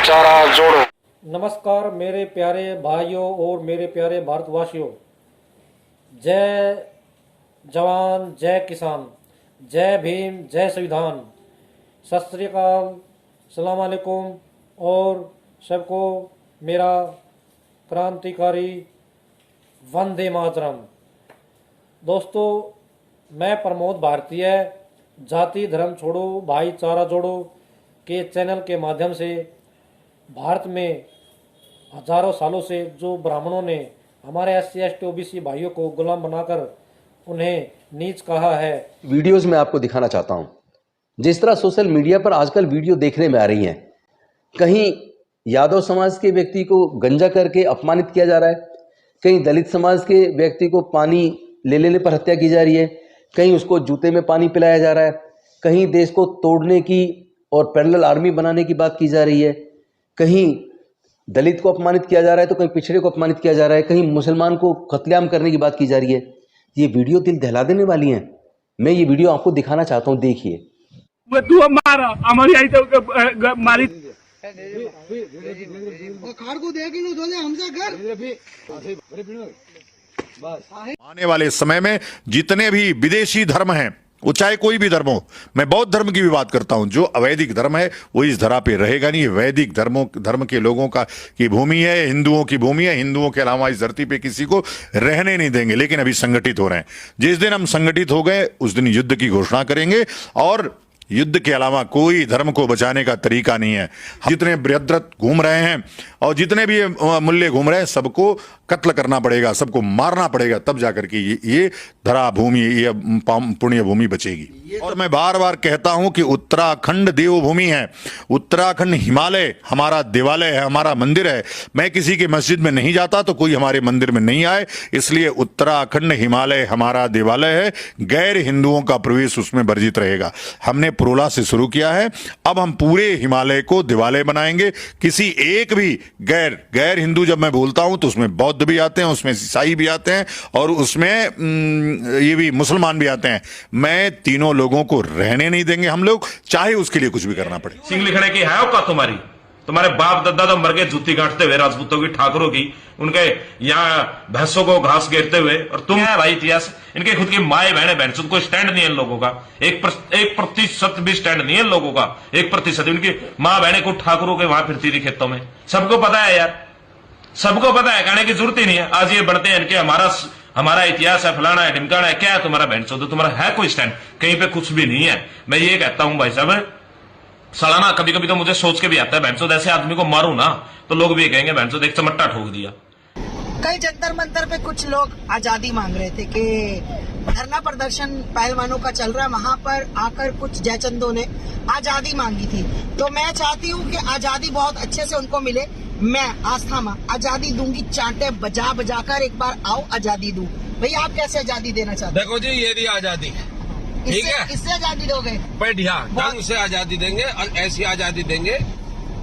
भाईचारा जोड़ो। नमस्कार मेरे प्यारे भाइयों और मेरे प्यारे भारतवासियों। जय जवान, जय किसान, जय भीम, जय संविधान। सत श्री अकाल, सलाम अलैकुम और सबको मेरा क्रांतिकारी वंदे मातरम। दोस्तों, मैं प्रमोद भारतीय जाति धर्म छोड़ो भाईचारा जोड़ो के चैनल के माध्यम से भारत में हजारों सालों से जो ब्राह्मणों ने हमारे SC ST OBC भाइयों को गुलाम बनाकर उन्हें नीच कहा है, वीडियोस में आपको दिखाना चाहता हूं। जिस तरह सोशल मीडिया पर आजकल वीडियो देखने में आ रही हैं, कहीं यादव समाज के व्यक्ति को गंजा करके अपमानित किया जा रहा है, कहीं दलित समाज के व्यक्ति को पानी ले लेने पर हत्या की जा रही है, कहीं उसको जूते में पानी पिलाया जा रहा है, कहीं देश को तोड़ने की और पैरेलल आर्मी बनाने की बात की जा रही है, कहीं दलित को अपमानित किया जा रहा है तो कहीं पिछड़े को अपमानित किया जा रहा है, कहीं मुसलमान को कत्लेआम करने की बात की जा रही है। ये वीडियो दिल दहला देने वाली हैं। मैं ये वीडियो आपको दिखाना चाहता हूं, देखिए। तू मारा हमारी आई तो मारी खाड़ को देख लो दोले हमसे आने वाले समय में जितने भी विदेशी धर्म हैं, वो चाहे कोई भी धर्म हो, मैं बौद्ध धर्म की भी बात करता हूं, जो अवैदिक धर्म है वो इस धरा पे रहेगा नहीं। वैदिक धर्म के लोगों की भूमि है, हिंदुओं की भूमि है। हिंदुओं के अलावा इस धरती पे किसी को रहने नहीं देंगे। लेकिन अभी संगठित हो रहे हैं। जिस दिन हम संगठित हो गए उस दिन युद्ध की घोषणा करेंगे, और युद्ध के अलावा कोई धर्म को बचाने का तरीका नहीं है। जितने बृहद्रथ घूम रहे हैं और जितने भी मूल्य घूम रहे हैं, सबको कत्ल करना पड़ेगा, सबको मारना पड़ेगा, तब जाकर के ये धरा भूमि, ये पुण्य भूमि बचेगी। और मैं बार बार कहता हूं कि उत्तराखंड देवभूमि है, उत्तराखंड हिमालय हमारा देवालय है, हमारा मंदिर है। मैं किसी की मस्जिद में नहीं जाता तो कोई हमारे मंदिर में नहीं आए, इसलिए उत्तराखंड हिमालय हमारा देवालय है। गैर हिंदुओं का प्रवेश उसमें वर्जित रहेगा। हमने पुरोला से शुरू किया है, अब हम पूरे हिमालय को देवालय बनाएंगे। किसी एक भी गैर हिंदू, जब मैं बोलता हूं तो उसमें बौद्ध भी आते हैं, उसमें ईसाई भी आते हैं और उसमें ये भी मुसलमान भी आते हैं। मैं तीनों लोगों को रहने नहीं देंगे हम लोग, चाहे उसके लिए कुछ भी करना पड़े। सिंह लिखने की है औकात तुम्हारे बाप दादा तो मर गए जूती गांठते हुए राजपूतों की, ठाकुरों की, उनके यहाँ भैंसों को घास घेरते हुए, और तुम है भाई इतिहास। इनके खुद की माए बहने बहन कोई स्टैंड नहीं है इन लोगों का। 1% भी स्टैंड नहीं है इन लोगों का। 1% उनकी माँ बहने को ठाकुरों के वहां फिरती थी खेतों में। सबको पता है यार, सबको पता है, कहने की जरूरत ही नहीं है। आज ये बढ़ते हैं इनके हमारा इतिहास है, फलाना है, ढिमकाना है। क्या है तुम्हारा बहन चोद? तुम्हारा है कोई स्टैंड? कहीं पे कुछ भी नहीं है। मैं ये कहता हूं भाई साहब, सालाना कभी कभी तो मुझे सोच के भी आता है, बहनचोद ऐसे आदमी को मारू ना तो लोग भी कहेंगे बहनचोद एक चमट्टा ठोक दिया। कई जंतर मंतर पे कुछ लोग आजादी मांग रहे थे कि धरना प्रदर्शन पहलवानों का चल रहा है, वहां पर आकर कुछ जयचंदों ने आजादी मांगी थी। तो मैं चाहती हूँ कि आजादी बहुत अच्छे से उनको मिले। मैं आस्था मां आजादी दूंगी, चांटे बजा बजा कर एक बार आओ आजादी दूं। भैया आप कैसे आजादी देना चाहते हैं? देखो जी, ये दी आजादी, ठीक है, इससे आजादी दोगे? बढ़िया ढंग से आजादी देंगे और ऐसी आजादी देंगे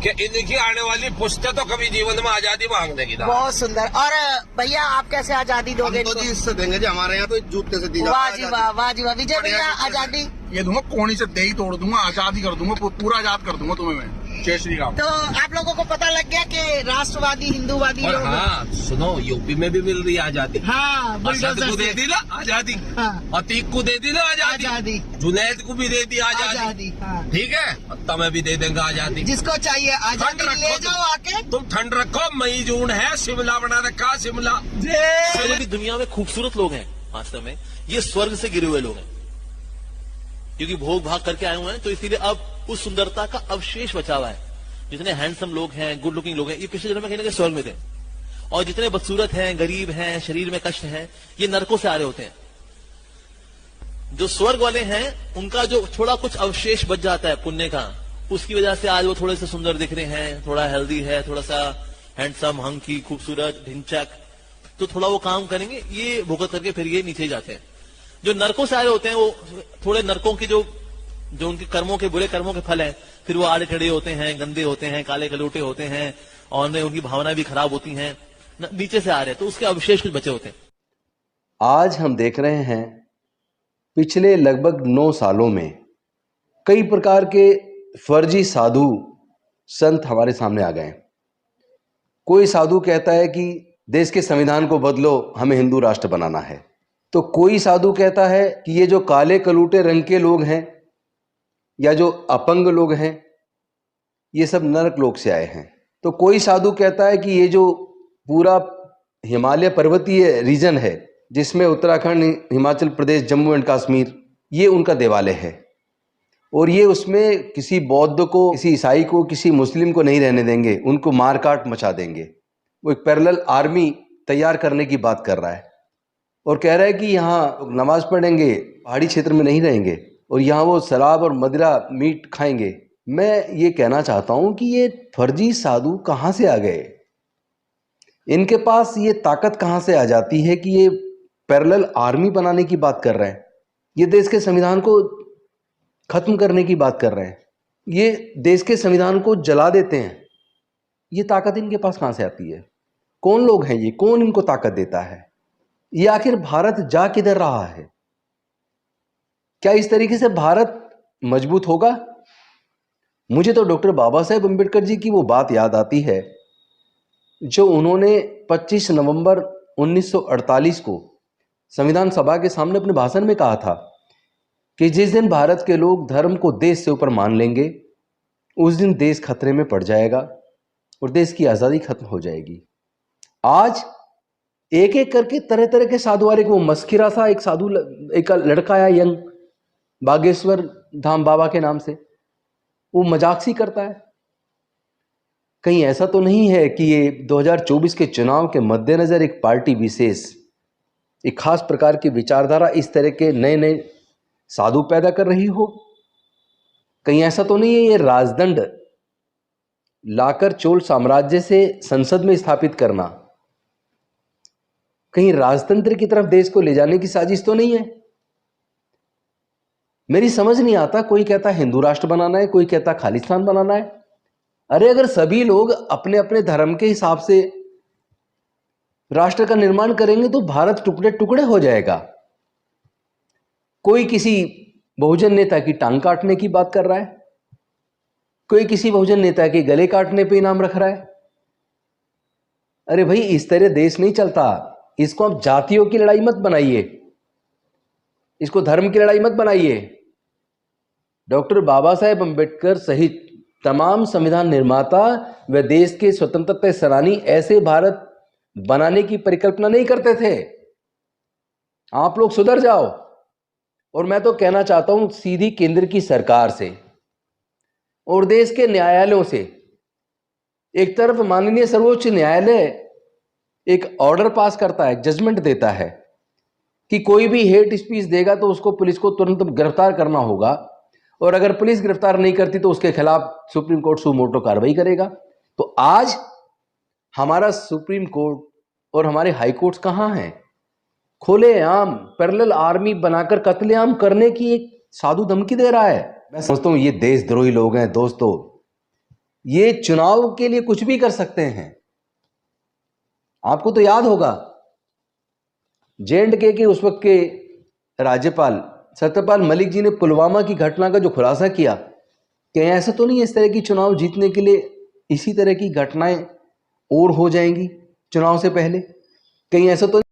कि इनकी आने वाली पुश्तें तो कभी जीवन में आजादी मांग देगी। बहुत सुंदर। और भैया आप कैसे आजादी दोगे? तो जी इससे देंगे जी, हमारे यहाँ तो जूते से दी। वाह जी वाह, वाह जी वाह। विजय भैया आजादी ये दूंगा, कोनी से दही तोड़ दूंगा, आजादी कर दूंगा, पूरा आजाद कर दूंगा तुम्हें मैं। जय श्री राम। तो आप लोगों को पता लग गया कि राष्ट्रवादी हिंदुवादी लोग। हाँ सुनो, यूपी में भी मिल रही है आजादी। हाँ, असद को दे दी ना आजादी, हाँ। अतीक को दे दी ना आजादी, जुनैद को भी दे दी आजादी, हाँ। ठीक है, तुम्हें भी दे देंगे आजादी। जिसको चाहिए आजादी ले जाओ आके। तुम ठंड रखो, मई जून है, शिमला बना रखा शिमला। की दुनिया में खूबसूरत लोग हैं, वास्तव में ये स्वर्ग से गिरे हुए लोग हैं, क्योंकि भोग भाग करके आए हुए हैं। तो इसीलिए अब उस सुंदरता का अवशेष बचा हुआ है। जितने हैंडसम लोग हैं, गुड लुकिंग लोग हैं, ये पिछले जन्म में कहीं ना कहीं स्वर्ग में थे। और जितने बदसूरत हैं, गरीब हैं, शरीर में कष्ट है, ये नरकों से आ रहे होते हैं। जो स्वर्ग वाले हैं उनका जो थोड़ा कुछ अवशेष बच जाता है पुण्य का, उसकी वजह से आज वो थोड़े से सुंदर दिख रहे हैं, थोड़ा हेल्दी है, थोड़ा सा हैंडसम, हंकी, खूबसूरत, ढिंचक, तो थोड़ा वो काम करेंगे, ये भुगत करके फिर ये नीचे जाते हैं। जो नरकों से आ रहे होते हैं वो थोड़े नरकों की जो उनके कर्मों के, बुरे कर्मों के फल हैं, फिर वो आड़े टेढ़े होते हैं, गंदे होते हैं, काले कलूटे होते हैं, और उनकी भावनाएं भी खराब होती हैं, नीचे से आ रहे हैं, तो उसके अवशेष कुछ बचे होते हैं। आज हम देख रहे हैं पिछले लगभग 9 सालों में कई प्रकार के फर्जी साधु संत हमारे सामने आ गए। कोई साधु कहता है कि देश के संविधान को बदलो, हमें हिंदू राष्ट्र बनाना है। तो कोई साधु कहता है कि ये जो काले कलूटे रंग के लोग हैं या जो अपंग लोग हैं, ये सब नरक लोक से आए हैं। तो कोई साधु कहता है कि ये जो पूरा हिमालय पर्वतीय रीजन है, जिसमें उत्तराखंड, हिमाचल प्रदेश, जम्मू एंड कश्मीर, ये उनका देवालय है और ये उसमें किसी बौद्ध को, किसी ईसाई को, किसी मुस्लिम को नहीं रहने देंगे, उनको मारकाट मचा देंगे। वो एक पैरेलल आर्मी तैयार करने की बात कर रहा है और कह रहा है कि यहाँ नमाज पढ़ेंगे, पहाड़ी क्षेत्र में नहीं रहेंगे और यहाँ वो शराब और मदिरा मीट खाएंगे। मैं ये कहना चाहता हूँ कि ये फर्जी साधु कहाँ से आ गए? इनके पास ये ताकत कहाँ से आ जाती है कि ये पैरेलल आर्मी बनाने की बात कर रहे हैं, ये देश के संविधान को खत्म करने की बात कर रहे हैं, ये देश के संविधान को जला देते हैं। ये ताकत इनके पास कहाँ से आती है? कौन लोग हैं ये? कौन इनको ताकत देता है? ये आखिर भारत जा किधर रहा है? क्या इस तरीके से भारत मजबूत होगा? मुझे तो डॉक्टर बाबा साहेब अम्बेडकर जी की वो बात याद आती है जो उन्होंने 25 नवंबर 1948 को संविधान सभा के सामने अपने भाषण में कहा था कि जिस दिन भारत के लोग धर्म को देश से ऊपर मान लेंगे, उस दिन देश खतरे में पड़ जाएगा और देश की आज़ादी खत्म हो जाएगी। आज एक एक करके तरह तरह के साधु आ रहे। वो मस्किरा सा एक साधु, एक लड़का आया यंग, बागेश्वर धाम बाबा के नाम से, वो मजाक सी करता है। कहीं ऐसा तो नहीं है कि ये 2024 के चुनाव के मद्देनजर एक पार्टी विशेष, एक खास प्रकार की विचारधारा इस तरह के नए नए साधु पैदा कर रही हो? कहीं ऐसा तो नहीं है ये राजदंड लाकर चोल साम्राज्य से संसद में स्थापित करना, कहीं राजतंत्र की तरफ देश को ले जाने की साजिश तो नहीं है? मेरी समझ नहीं आता। कोई कहता हिंदू राष्ट्र बनाना है, कोई कहता खालिस्तान बनाना है। अरे अगर सभी लोग अपने अपने धर्म के हिसाब से राष्ट्र का निर्माण करेंगे तो भारत टुकड़े टुकड़े हो जाएगा। कोई किसी बहुजन नेता की टांग काटने की बात कर रहा है, कोई किसी बहुजन नेता के गले काटने पे इनाम रख रहा है। अरे भाई, इस तरह देश नहीं चलता। इसको आप जातियों की लड़ाई मत बनाइए, इसको धर्म की लड़ाई मत बनाइए। डॉक्टर बाबा साहेब अम्बेडकर सहित तमाम संविधान निर्माता व देश के स्वतंत्रता सेनानी ऐसे भारत बनाने की परिकल्पना नहीं करते थे। आप लोग सुधर जाओ। और मैं तो कहना चाहता हूं सीधी केंद्र की सरकार से और देश के न्यायालयों से। एक तरफ माननीय सर्वोच्च न्यायालय एक ऑर्डर पास करता है, जजमेंट देता है कि कोई भी हेट स्पीच देगा तो उसको पुलिस को तुरंत गिरफ्तार करना होगा, और अगर पुलिस गिरफ्तार नहीं करती तो उसके खिलाफ सुप्रीम कोर्ट सुमोटो कार्रवाई करेगा। तो आज हमारा सुप्रीम कोर्ट और हमारे हाई कोर्ट्स कहां हैं? खुलेआम पैरेलल आर्मी बनाकर कत्लेआम करने की एक साधु धमकी दे रहा है। मैं समझता हूं ये देशद्रोही लोग हैं दोस्तों। ये चुनाव के लिए कुछ भी कर सकते हैं। आपको तो याद होगा J&K के उस वक्त के राज्यपाल सत्यपाल मलिक जी ने पुलवामा की घटना का जो खुलासा किया कि ऐसा तो नहीं है इस तरह की चुनाव जीतने के लिए इसी तरह की घटनाएं और हो जाएंगी चुनाव से पहले, कहीं ऐसा तो